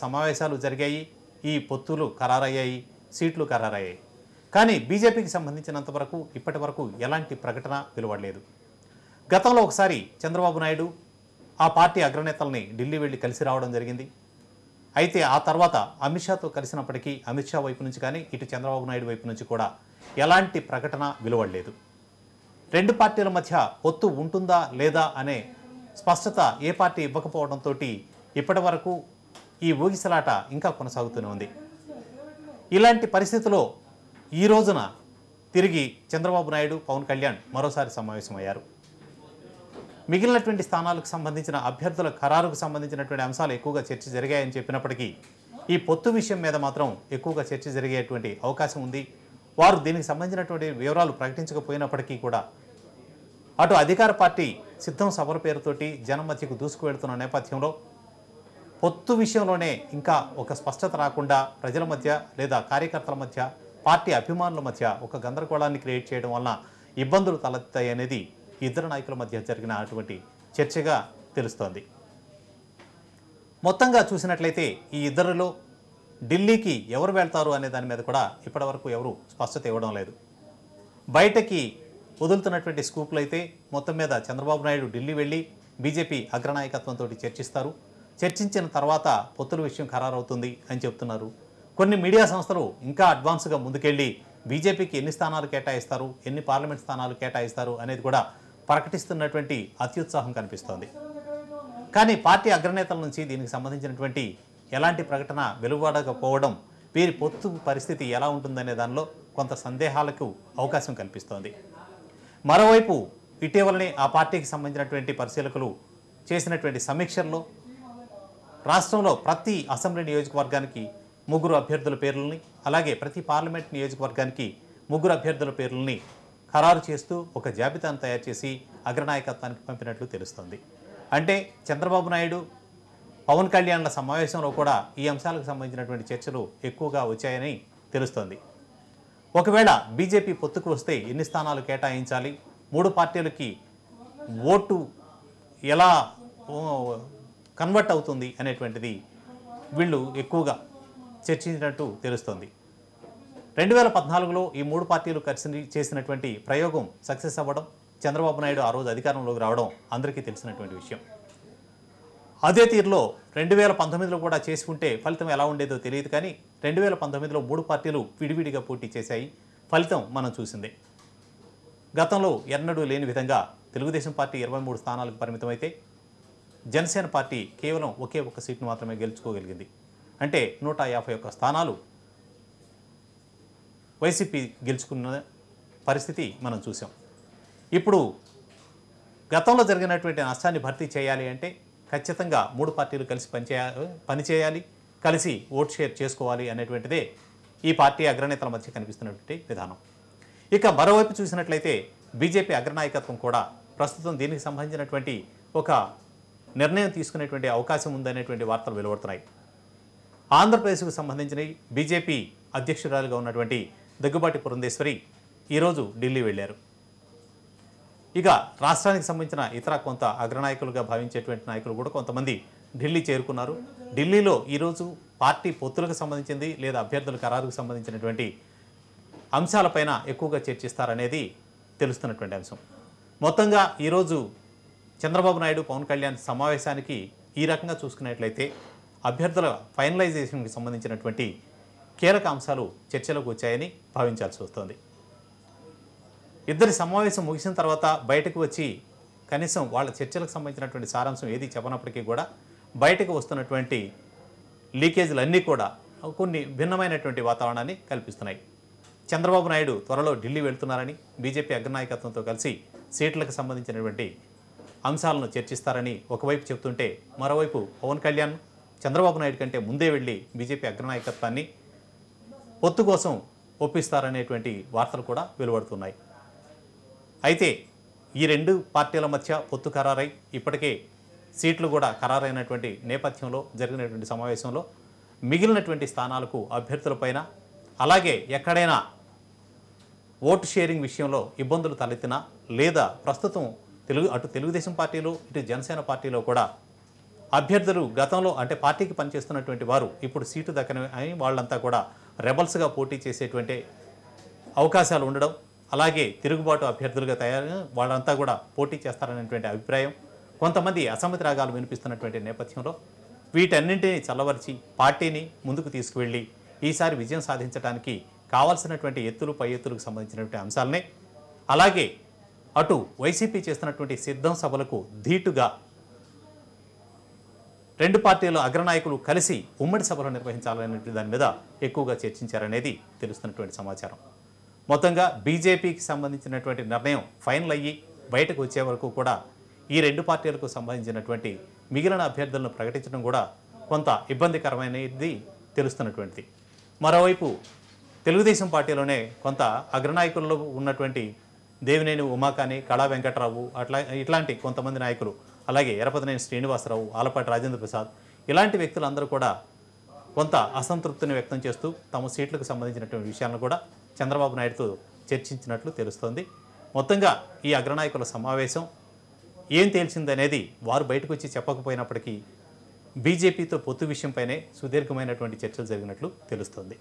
సమావేశాలు జరిగాయి, ఈ పొత్తులు ఖరారయ్యాయి, సీట్లు ఖరారయ్యాయి. కానీ బీజేపీకి సంబంధించినంత వరకు ఇప్పటి వరకు ఎలాంటి ప్రకటన వెలువడలేదు. గతంలో ఒకసారి చంద్రబాబు నాయుడు ఆ పార్టీ అగ్రనేతల్ని ఢిల్లీ వెళ్ళి కలిసి రావడం జరిగింది. అయితే ఆ తర్వాత అమిత్ షాతో కలిసినప్పటికీ అమిత్ షా వైపు నుంచి కానీ ఇటు చంద్రబాబు నాయుడు వైపు నుంచి కూడా ఎలాంటి ప్రకటన వెలువడలేదు. రెండు పార్టీల మధ్య పొత్తు ఉంటుందా లేదా అనే స్పష్టత ఏ పార్టీ ఇవ్వకపోవడంతో ఇప్పటి వరకు ఈ ఊగిసలాట ఇంకా కొనసాగుతూనే ఉంది. ఇలాంటి పరిస్థితిలో ఈ రోజున తిరిగి చంద్రబాబు నాయుడు, పవన్ కళ్యాణ్ మరోసారి సమావేశమయ్యారు. మిగిలినటువంటి స్థానాలకు సంబంధించిన అభ్యర్థుల ఖరారుకు సంబంధించినటువంటి అంశాలు ఎక్కువగా చర్చ జరిగాయని చెప్పినప్పటికీ ఈ పొత్తు విషయం మీద మాత్రం ఎక్కువగా చర్చ జరిగేటువంటి అవకాశం ఉంది. వారు దీనికి సంబంధించినటువంటి వివరాలు ప్రకటించకపోయినప్పటికీ కూడా అటు అధికార పార్టీ సిద్ధం సభల పేరుతోటి జనం మధ్యకు దూసుకువెళ్తున్న నేపథ్యంలో పొత్తు విషయంలోనే ఇంకా ఒక స్పష్టత రాకుండా ప్రజల మధ్య లేదా కార్యకర్తల మధ్య, పార్టీ అభిమానుల మధ్య ఒక గందరగోళాన్ని క్రియేట్ చేయడం వలన ఇబ్బందులు తలెత్తాయి అనేది ఇద్దరు నాయకుల మధ్య జరిగిన అటువంటి చర్చగా తెలుస్తోంది. మొత్తంగా చూసినట్లయితే ఈ ఇద్దరిలో ఢిల్లీకి ఎవరు వెళ్తారు అనే దాని మీద కూడా ఇప్పటివరకు ఎవరు స్పష్టత ఇవ్వడం లేదు. బయటకి వదులుతున్నటువంటి స్కూప్లు అయితే మొత్తం మీద చంద్రబాబు నాయుడు ఢిల్లీ వెళ్ళి బీజేపీ అగ్రనాయకత్వంతో చర్చిస్తారు, చర్చించిన తర్వాత పొత్తుల విషయం ఖరారవుతుంది అని చెప్తున్నారు. కొన్ని మీడియా సంస్థలు ఇంకా అడ్వాన్స్గా ముందుకెళ్ళి బీజేపీకి ఎన్ని స్థానాలు కేటాయిస్తారు, ఎన్ని పార్లమెంట్ స్థానాలు కేటాయిస్తారు అనేది కూడా ప్రకటిస్తున్నటువంటి అత్యుత్సాహం కనిపిస్తోంది. కానీ పార్టీ అగ్రనేతల నుంచి దీనికి సంబంధించినటువంటి ఎలాంటి ప్రకటన వెలువడకపోవడం వీరి పొత్తు పరిస్థితి ఎలా ఉంటుందనే దానిలో కొంత సందేహాలకు అవకాశం కల్పిస్తోంది. మరోవైపు ఇటీవలనే ఆ పార్టీకి సంబంధించినటువంటి పరిశీలకులు చేసినటువంటి సమీక్షల్లో రాష్ట్రంలో ప్రతి అసెంబ్లీ నియోజకవర్గానికి 3 అభ్యర్థుల పేర్లని, అలాగే ప్రతి పార్లమెంట్ నియోజకవర్గానికి 3 అభ్యర్థుల పేర్లని ఖరారు చేస్తూ ఒక జాబితాను తయారు చేసి అగ్రనాయకత్వానికి పంపినట్లు తెలుస్తోంది. అంటే చంద్రబాబు నాయుడు, పవన్ కళ్యాణ్ల సమావేశంలో కూడా ఈ అంశాలకు సంబంధించినటువంటి చర్చలు ఎక్కువగా వచ్చాయని తెలుస్తోంది. ఒకవేళ బీజేపీ పొత్తుకు వస్తే ఎన్ని స్థానాలు కేటాయించాలి, 3 పార్టీలకి ఓటు ఎలా కన్వర్ట్ అవుతుంది అనేటువంటిది వీళ్ళు ఎక్కువగా చర్చించినట్టు తెలుస్తోంది. 2014లో ఈ 3 పార్టీలు కలిసి చేసినటువంటి ప్రయోగం సక్సెస్ అవ్వడం, చంద్రబాబు నాయుడు ఆ రోజు అధికారంలోకి రావడం అందరికీ తెలిసినటువంటి విషయం. అదే తీరులో 2019లో కూడా చేసుకుంటే ఫలితం ఎలా ఉండేదో తెలియదు. కానీ 2019లో 3 పార్టీలు విడివిడిగా పోటీ చేశాయి. ఫలితం మనం చూసిందే. గతంలో ఎన్నడూ లేని విధంగా తెలుగుదేశం పార్టీ 23 స్థానాలకు పరిమితమైతే జనసేన పార్టీ కేవలం ఒకే ఒక్క సీట్ను మాత్రమే గెలుచుకోగలిగింది. అంటే 151 స్థానాలు వైసీపీ గెలుచుకున్న పరిస్థితి మనం చూసాం. ఇప్పుడు గతంలో జరిగినటువంటి నష్టాన్ని భర్తీ చేయాలి అంటే ఖచ్చితంగా 3 పార్టీలు కలిసి పనిచేయాలి, కలిసి ఓట్ షేర్ చేసుకోవాలి అనేటువంటిదే ఈ పార్టీ అగ్రనేతల మధ్య కనిపిస్తున్నటువంటి విధానం. ఇక మరోవైపు చూసినట్లయితే బీజేపీ అగ్రనాయకత్వం కూడా ప్రస్తుతం దీనికి సంబంధించినటువంటి ఒక నిర్ణయం తీసుకునేటువంటి అవకాశం ఉందనేటువంటి వార్తలు వెలువడుతున్నాయి. ఆంధ్రప్రదేశ్కు సంబంధించిన బీజేపీ అధ్యక్షురాలుగా ఉన్నటువంటి దగ్గుబాటి పురంధేశ్వరి ఈరోజు ఢిల్లీ వెళ్ళారు. ఇక రాష్ట్రానికి సంబంధించిన ఇతర కొంత అగ్రనాయకులుగా భావించేటువంటి నాయకులు కూడా కొంతమంది ఢిల్లీ చేరుకున్నారు. ఢిల్లీలో ఈరోజు పార్టీ పొత్తులకు సంబంధించింది లేదా అభ్యర్థుల ఖరారుకు సంబంధించినటువంటి అంశాలపైన ఎక్కువగా చర్చిస్తారనేది తెలుస్తున్నటువంటి అంశం. మొత్తంగా ఈరోజు చంద్రబాబు నాయుడు, పవన్ కళ్యాణ్ సమావేశానికి ఈ రకంగా చూసుకున్నట్లయితే అభ్యర్థుల ఫైనలైజేషన్కి సంబంధించినటువంటి కీలక అంశాలు చర్చలోకి వచ్చాయని భావించాల్సి వస్తుంది. ఇద్దరి సమావేశం ముగిసిన తర్వాత బయటకు వచ్చి కనీసం వాళ్ళ చర్చలకు సంబంధించినటువంటి సారాంశం ఏది చెప్పనప్పటికీ కూడా బయటకు వస్తున్నటువంటి లీకేజీలన్నీ కూడా కొన్ని భిన్నమైనటువంటి వాతావరణాన్ని కల్పిస్తున్నాయి. చంద్రబాబు నాయుడు త్వరలో ఢిల్లీ వెళ్తున్నారని, బీజేపీ అగ్రనాయకత్వంతో కలిసి సీట్లకు సంబంధించినటువంటి అంశాలను చర్చిస్తారని ఒకవైపు చెప్తుంటే, మరోవైపు పవన్ కళ్యాణ్ చంద్రబాబు నాయుడు కంటే ముందే వెళ్ళి బీజేపీ అగ్రనాయకత్వాన్ని పొత్తు కోసం ఒప్పిస్తారనేటువంటి వార్తలు కూడా వెలువడుతున్నాయి. అయితే ఈ 2 పార్టీల మధ్య పొత్తు ఖరారై ఇప్పటికే సీట్లు కూడా ఖరారైనటువంటి నేపథ్యంలో జరిగినటువంటి సమావేశంలో మిగిలినటువంటి స్థానాలకు అభ్యర్థులపైన, అలాగే ఎక్కడైనా ఓటు షేరింగ్ విషయంలో ఇబ్బందులు తలెత్తినా లేదా ప్రస్తుతం అటు తెలుగుదేశం పార్టీలో ఇటు జనసేన పార్టీలో కూడా అభ్యర్థులు గతంలో అంటే పార్టీకి పనిచేస్తున్నటువంటి వారు ఇప్పుడు సీటు దక్కని అని వాళ్ళంతా కూడా రెబల్స్గా పోటీ చేసేటువంటి అవకాశాలు ఉండడం, అలాగే తిరుగుబాటు అభ్యర్థులుగా తయారు వాళ్ళంతా కూడా పోటీ చేస్తారనేటువంటి అభిప్రాయం, కొంతమంది అసమ్మతి రాగాలు వినిపిస్తున్నటువంటి నేపథ్యంలో వీటన్నింటినీ చల్లవరిచి పార్టీని ముందుకు తీసుకువెళ్ళి ఈసారి విజయం సాధించడానికి కావాల్సినటువంటి ఎత్తులు పై ఎత్తులకు సంబంధించినటువంటి అంశాలనే, అలాగే అటు వైసీపీ చేస్తున్నటువంటి సిద్ధం సభలకు ధీటుగా రెండు పార్టీల అగ్రనాయకులు కలిసి ఉమ్మడి సభలు నిర్వహించాలనే దాని మీద ఎక్కువగా చర్చించారనేది తెలుస్తున్నటువంటి సమాచారం. మొత్తంగా బీజేపీకి సంబంధించినటువంటి నిర్ణయం ఫైనల్ అయ్యి బయటకు వచ్చే వరకు కూడా ఈ రెండు పార్టీలకు సంబంధించినటువంటి మిగిలిన అభ్యర్థులను ప్రకటించడం కూడా కొంత ఇబ్బందికరమైనది తెలుస్తున్నటువంటిది. మరోవైపు తెలుగుదేశం పార్టీలోనే కొంత అగ్రనాయకుల్లో ఉన్నటువంటి దేవినేని ఉమాకాని, కళా వెంకట్రావు ఇట్లాంటి కొంతమంది నాయకులు, అలాగే ఎరపతినేని శ్రీనివాసరావు, ఆలపాటి రాజేంద్ర ప్రసాద్ ఇలాంటి వ్యక్తులందరూ కూడా కొంత అసంతృప్తిని వ్యక్తం చేస్తూ తమ సీట్లకు సంబంధించినటువంటి విషయాలను కూడా చంద్రబాబు నాయుడుతో చర్చించినట్లు తెలుస్తోంది. మొత్తంగా ఈ అగ్రనాయకుల సమావేశం ఏం తేల్చిందనేది వారు బయటకు వచ్చి చెప్పకపోయినప్పటికీ బీజేపీతో పొత్తు విషయంపైనే సుదీర్ఘమైనటువంటి చర్చలు జరిగినట్లు తెలుస్తోంది.